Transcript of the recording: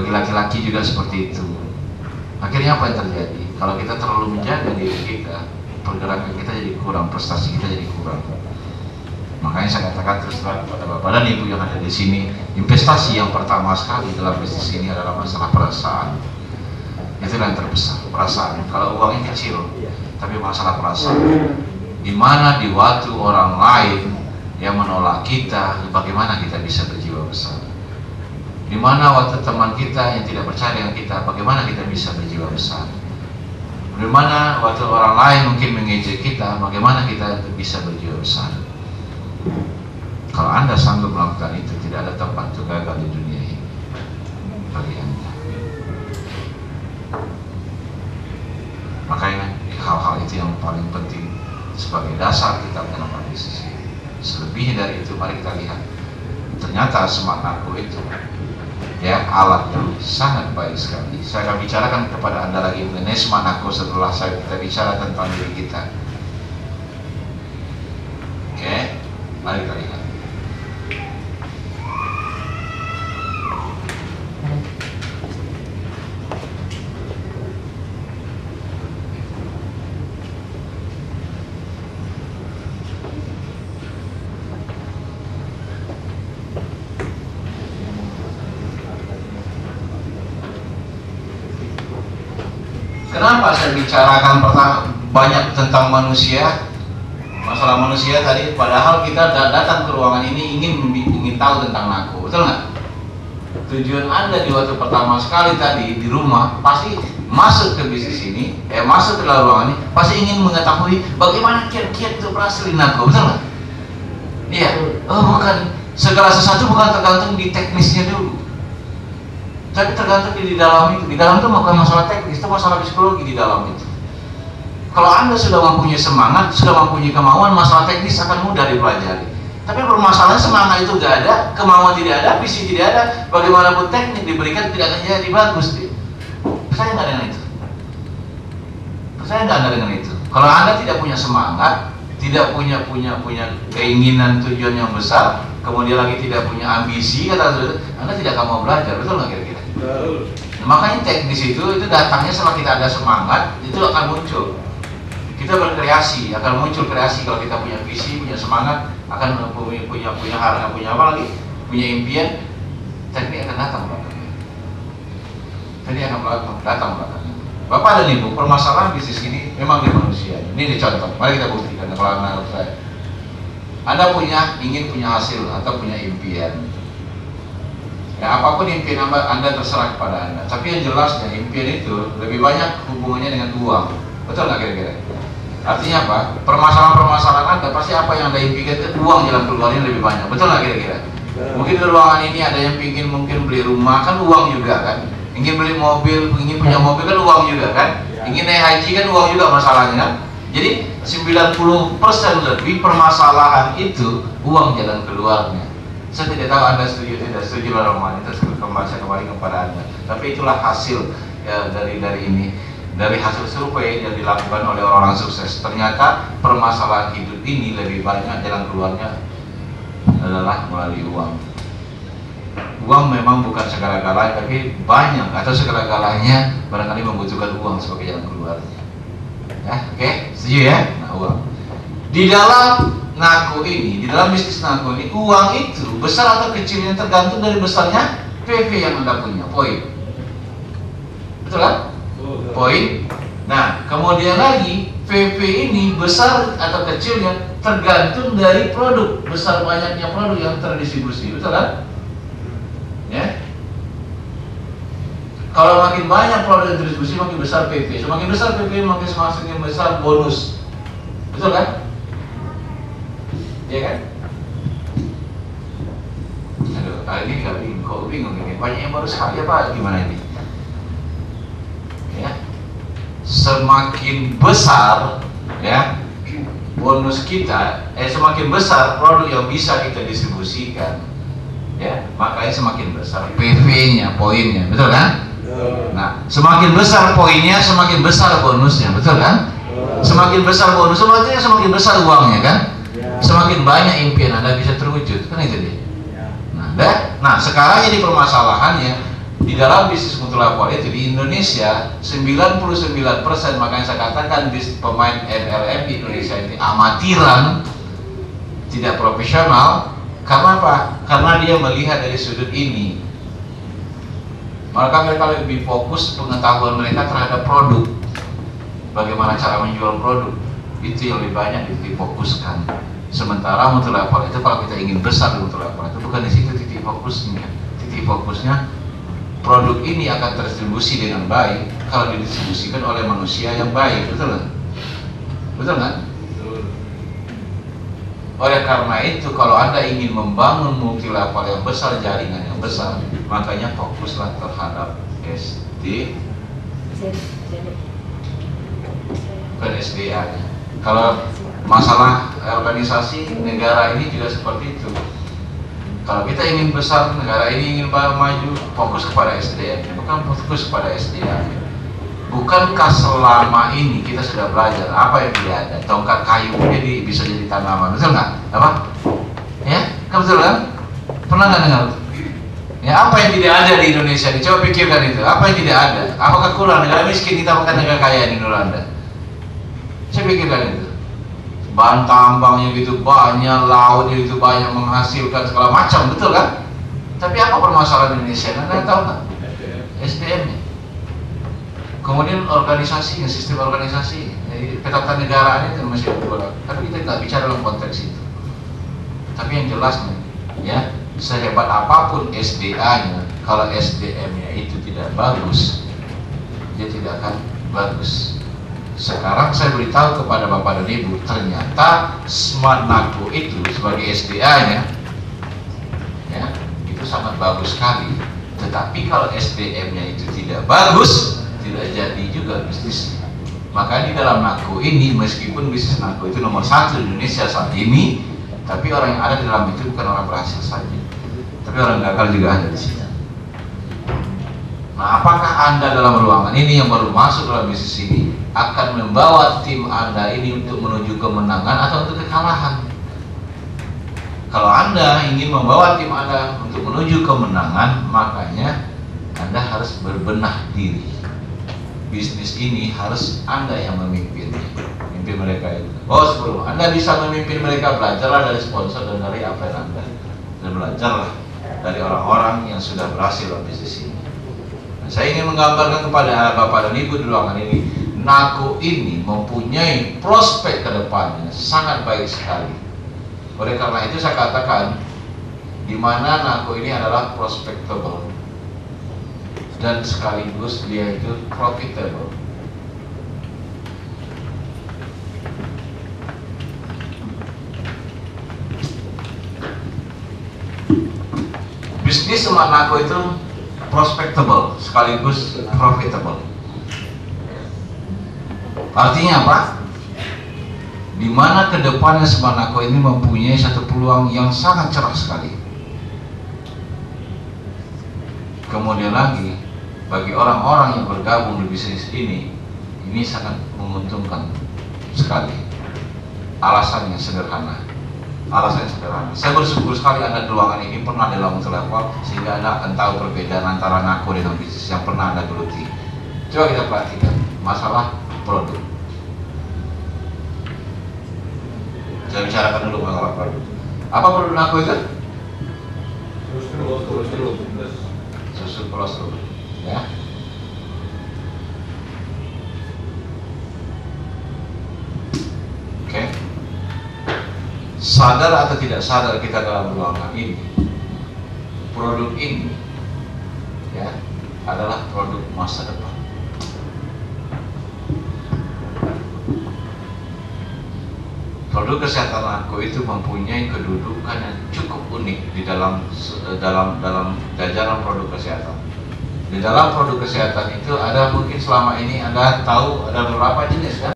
bagi laki-laki juga seperti itu. Akhirnya apa yang terjadi? Kalau kita terlalu menjaga diri kita, pergerakan kita jadi kurang, prestasi kita jadi kurang. Makanya saya katakan terus terang kepada Bapak dan Ibu yang ada di sini, investasi yang pertama sekali dalam bisnis ini adalah masalah perasaan. Itulah yang terbesar, perasaan. Kalau uangnya kecil, tapi masalah perasaan. Di mana di waktu orang lain yang menolak kita, bagaimana kita bisa berjiwa besar? Di mana waktu teman kita yang tidak percaya dengan kita, bagaimana kita bisa berjiwa besar? Di mana waktu orang lain mungkin mengejek kita, bagaimana kita bisa berjiwa besar? Kalau Anda sanggup melakukan itu, tidak ada tempat untuk gagal di dunia ini bagi Anda. Makanya hal-hal itu yang paling penting sebagai dasar kita melakukan bisnis. Selebihnya dari itu, mari kita lihat. Ternyata Smart Nako itu ya alat yang sangat baik sekali. Saya akan bicarakan kepada Anda lagi mengenai Smart Nako setelah kita bicara tentang diri kita. Oke, mari kita lihat. Kenapa saya bicarakan banyak tentang manusia, masalah manusia tadi, padahal kita datang ke ruangan ini ingin tahu tentang Nako, betul nggak? Tujuan Anda di waktu pertama sekali tadi di rumah pasti masuk ke bisnis ini, masuk ke dalam ruangan ini, pasti ingin mengetahui bagaimana kiat-kiat untuk berhasil di Nako, betul nggak? Iya, bukan segala sesuatu bukan tergantung di teknisnya dulu. Tapi tergantung di dalam itu. Di dalam itu bukan masalah teknis, itu masalah psikologi di dalam itu. Kalau Anda sudah mempunyai semangat, sudah mempunyai kemauan, masalah teknis akan mudah dipelajari. Tapi permasalahan semangat itu gak ada, kemauan tidak ada, visi tidak ada, bagaimanapun teknik diberikan tidak akan jadi bagus. Percaya nggak dengan itu? Percaya nggak Anda dengan itu? Kalau Anda tidak punya semangat, tidak punya keinginan tujuan yang besar, kemudian lagi tidak punya ambisi, kata Anda tidak akan mau belajar, betul nggak kira-kira? Makanya teknis itu datangnya setelah kita ada semangat, itu akan muncul. Kita berkreasi, akan muncul kreasi kalau kita punya visi, punya semangat, akan punya harapan, punya apa lagi, punya impian, teknik akan datang belakangnya. Teknik akan datang belakangnya. Bapak dan Ibu, permasalahan bisnis ini memang di manusia. Ini contoh. Mari kita buktikan kalau Anda ingin punya hasil atau punya impian. Ya, apapun impian Anda terserah kepada Anda. Tapi yang jelasnya impian itu lebih banyak hubungannya dengan uang. Betul nggak kira-kira? Artinya apa? Permasalahan Anda pasti apa yang Anda impikan itu uang jalan keluarnya lebih banyak. Betul nggak kira-kira? Mungkin di ruangan ini ada yang mungkin beli rumah, kan uang juga kan? Ingin beli mobil, ingin punya mobil kan uang juga kan? Ingin naik haji kan uang juga masalahnya kan? Jadi 90% lebih permasalahan itu uang jalan keluarnya. Saya tidak tahu Anda setuju tidak setuju dengan itu, saya kembali kepada Anda. Tapi itulah hasil ya, dari ini, dari hasil survei yang dilakukan oleh orang-orang sukses. Ternyata permasalahan hidup ini lebih banyak jalan keluarnya adalah melalui uang. Uang memang bukan segala-galanya, tapi banyak atau segala-galanya barangkali membutuhkan uang sebagai jalan keluarnya. Ya, oke, setuju ya? Nah, uang. Di dalam Nako ini, di dalam bisnis Nako ini, uang itu besar atau kecilnya tergantung dari besarnya PV yang Anda punya, poin. Betul kan? Poin. Nah, kemudian lagi PV ini besar atau kecilnya tergantung dari produk, besar banyaknya produk yang terdistribusi, betul kan? Ya. Kalau makin banyak produk yang terdistribusi, makin besar PV. Semakin besar PV, semakin besar bonus. Betul kan? Iya kan? Aduh, ini nggak bingung, kok bingung ini? Banyak yang baru sekali apa? Gimana ini? Ya, semakin besar ya bonus kita, semakin besar produk yang bisa kita distribusikan, ya, makanya semakin besar PV-nya, poinnya, betul kan? Nah, semakin besar poinnya, semakin besar bonusnya, betul kan? Semakin besar bonus, artinya semakin besar uangnya kan? Semakin banyak impian Anda bisa terwujud, kan itu dia. Nah, sekarang jadi permasalahannya Di dalam bisnis multilevel itu di Indonesia 99%, makanya saya katakan pemain MLM di Indonesia ini amatiran, tidak profesional. Karena apa? Karena dia melihat dari sudut ini. Maka mereka lebih fokus pengetahuan mereka terhadap produk, bagaimana cara menjual produk, itu yang lebih banyak difokuskan. Sementara multilevel itu, kalau kita ingin besar di multilevel itu, bukan di situ titik fokusnya. Titik fokusnya produk ini akan terdistribusi dengan baik kalau didistribusikan oleh manusia yang baik, betul nggak? Betul nggak? Oleh karena itu, kalau Anda ingin membangun multilevel yang besar, jaringan yang besar, makanya fokuslah terhadap SD, bukan SDA-nya. Kalau masalah organisasi negara ini juga seperti itu. Kalau kita ingin besar, negara ini ingin maju, fokus kepada SDM, bukan fokus kepada SDA. Bukankah selama ini kita sudah belajar apa yang tidak ada? Tongkat kayu jadi bisa jadi tanaman, betul nggak? Apa? Ya, kan betul kan? Pernah nggak dengar? Ya, apa yang tidak ada di Indonesia? Coba pikirkan itu. Apa yang tidak ada? Apakah kurang negara miskin kita makan negara kaya di menurut Anda? Saya pikirkan itu. Bahan tambangnya gitu banyak, lautnya itu banyak, menghasilkan segala macam, betul kan? Tapi apa permasalahan Indonesia? Anda tahu nggak? SDM-nya. Kemudian organisasi, sistem organisasi, ketatanegaraan itu masih kurang. Tapi kita nggak bicara dalam konteks itu. Tapi yang jelas nih, ya, sehebat apapun SDA-nya, kalau SDM-nya itu tidak bagus, dia tidak akan bagus. Sekarang saya beritahu kepada Bapak dan Ibu, ternyata Smart NACO itu sebagai SDA-nya, ya, itu sangat bagus sekali. Tetapi kalau SDM-nya itu tidak bagus, tidak jadi juga bisnisnya. Maka di dalam NACO ini, meskipun bisnis NACO itu nomor 1 di Indonesia saat ini, tapi orang yang ada di dalam itu bukan orang berhasil saja, tapi orang gagal juga ada di sini. Nah, apakah Anda dalam ruangan ini yang baru masuk dalam bisnis ini akan membawa tim Anda ini untuk menuju kemenangan atau untuk kekalahan? Kalau Anda ingin membawa tim Anda untuk menuju kemenangan, makanya Anda harus berbenah diri. Bisnis ini harus Anda yang memimpinnya, memimpin mereka itu. Oh, sebelum Anda bisa memimpin mereka, belajarlah dari sponsor dan dari apa yang Anda, dan belajarlah dari orang-orang yang sudah berhasil dalam bisnis ini. Nah, saya ingin menggambarkan kepada Bapak dan Ibu di ruangan ini, NACO ini mempunyai prospek ke depannya sangat baik sekali. Oleh karena itu saya katakan, di mana NACO ini adalah prospectable dan sekaligus dia itu profitable. Bisnis Smart NACO itu prospectable sekaligus profitable. Artinya apa? Di mana kedepannya Smart NACO ini mempunyai satu peluang yang sangat cerah sekali. Kemudian lagi, bagi orang-orang yang bergabung di bisnis ini sangat menguntungkan sekali. Alasannya sederhana. Saya bersyukur sekali Anda di ruangan ini pernah dalam multilevel, sehingga Anda akan tahu perbedaan antara NACO dengan bisnis yang pernah Anda geluti. Coba kita perhatikan masalah produk. Saya bicarakan dulu masalah produk. Apa produk NACO itu? Susu kolostrum, ya. Oke. Sadar atau tidak sadar kita dalam ruangan ini, produk ini, ya, adalah produk masa depan. Produk kesehatan NACO itu mempunyai kedudukan yang cukup unik di dalam jajaran produk kesehatan. Di dalam produk kesehatan itu ada, mungkin selama ini Anda tahu ada beberapa jenis, kan?